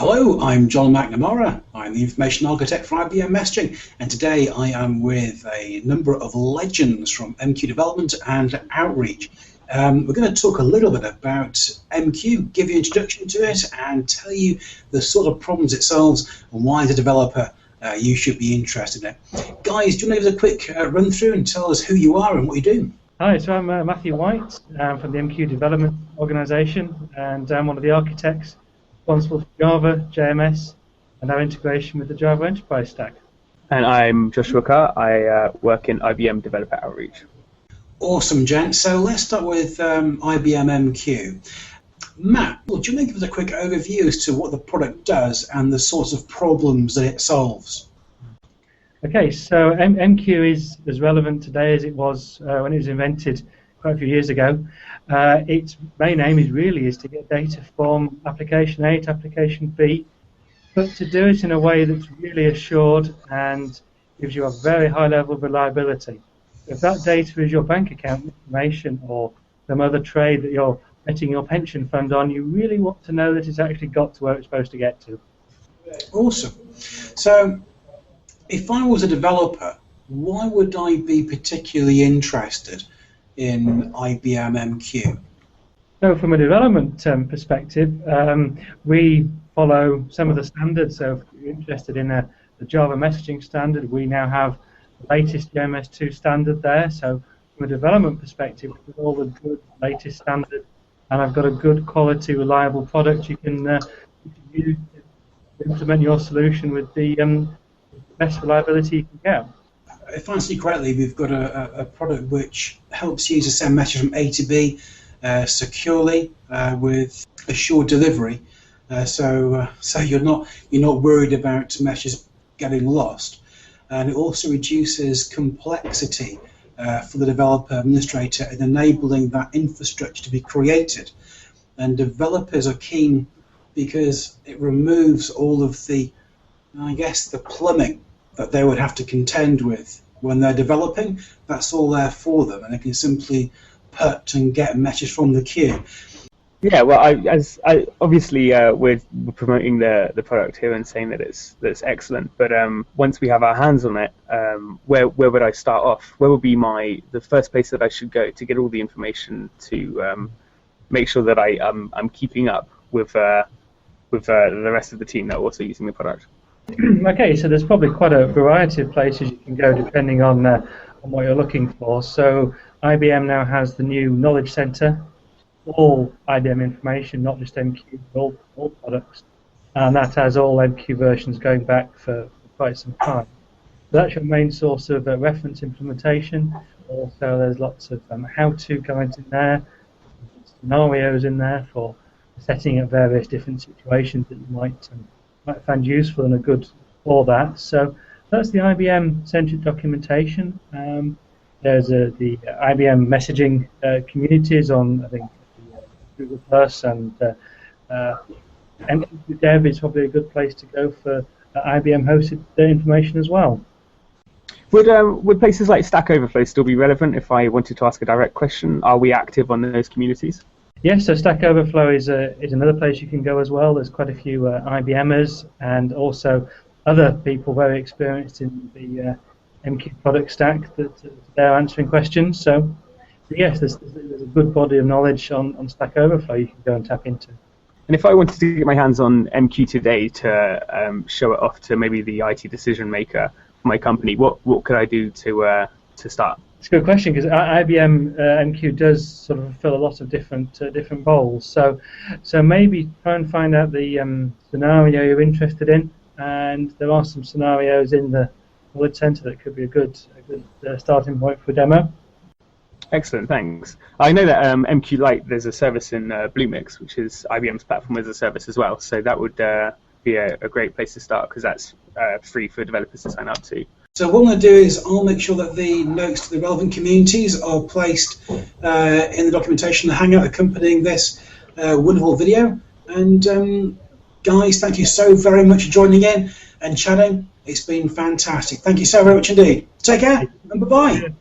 Hello, I'm John McNamara. I'm the Information Architect for IBM Messaging, and today I am with a number of legends from MQ development and outreach. We're going to talk a little bit about MQ, give you an introduction to it, and tell you the sort of problems it solves and why, as a developer, you should be interested in it. Guys, do you want to give us a quick run through and tell us who you are and what you do? Hi, so I'm Matthew White from the MQ development organisation, and I'm one of the architects responsible for Java, JMS, and our integration with the Java Enterprise Stack. And I'm Joshua Carr. I work in IBM Developer Outreach. Awesome, gents. So let's start with IBM MQ. Matt, do you want to give us a quick overview as to what the product does and the sorts of problems that it solves? Okay, so MQ is as relevant today as it was when it was invented quite a few years ago. Its main aim is to get data from application A to application B, but to do it in a way that's really assured and gives you a very high level of reliability. If that data is your bank account information or some other trade that you're betting your pension fund on, you really want to know that it's actually got to where it's supposed to get to. Awesome. So if I was a developer, why would I be particularly interested in IBM MQ? So from a development perspective, we follow some of the standards. So if you're interested in the Java messaging standard, we now have the latest JMS2 standard there. So from a development perspective, with all the good latest standard, and I've got a good quality, reliable product you can use to implement your solution with the best reliability you can get. If I understand correctly, we've got a product which helps users send messages from A to B securely with assured delivery. So you're not worried about messages getting lost, and it also reduces complexity for the developer administrator in enabling that infrastructure to be created. And developers are keen because it removes all of the, I guess, the plumbing that they would have to contend with when they're developing. That's all there for them, and they can simply put and get a message from the queue. Yeah, well, obviously we're promoting the product here and saying that it's excellent. But once we have our hands on it, where would I start off? Where would be the first place that I should go to get all the information to make sure that I'm keeping up with the rest of the team that are also using the product? Okay, so there's probably quite a variety of places you can go depending on what you're looking for. So IBM now has the new Knowledge Center, all IBM information, not just MQ, but all products, and that has all MQ versions going back for quite some time. So that's your main source of reference implementation. Also, there's lots of how-to guides in there, scenarios in there for setting up various different situations that you might find useful and are good for that. So that's the IBM-centric documentation. There's the IBM messaging communities on, I think, Google Plus, and MQ Dev is probably a good place to go for IBM-hosted information as well. Would places like Stack Overflow still be relevant if I wanted to ask a direct question? Are we active on those communities? Yes, so Stack Overflow is another place you can go as well. There's quite a few IBMers and also other people very experienced in the MQ product stack that they're answering questions. So yes, there's a good body of knowledge on Stack Overflow you can go and tap into. And if I wanted to get my hands on MQ today to show it off to maybe the IT decision maker for my company, what could I do to start? It's a good question, because IBM MQ does sort of fill a lot of different roles. So maybe try and find out the scenario you're interested in, and there are some scenarios in the Knowledge Center that could be a good starting point for a demo. Excellent, thanks. I know that MQ Lite, there's a service in Bluemix, which is IBM's platform as a service as well. So that would be a great place to start, because that's free for developers to sign up to. So what I'm going to do is I'll make sure that the notes to the relevant communities are placed in the documentation, the hangout accompanying this wonderful video. And guys, thank you so very much for joining in and chatting. It's been fantastic. Thank you so very much indeed. Take care and bye-bye.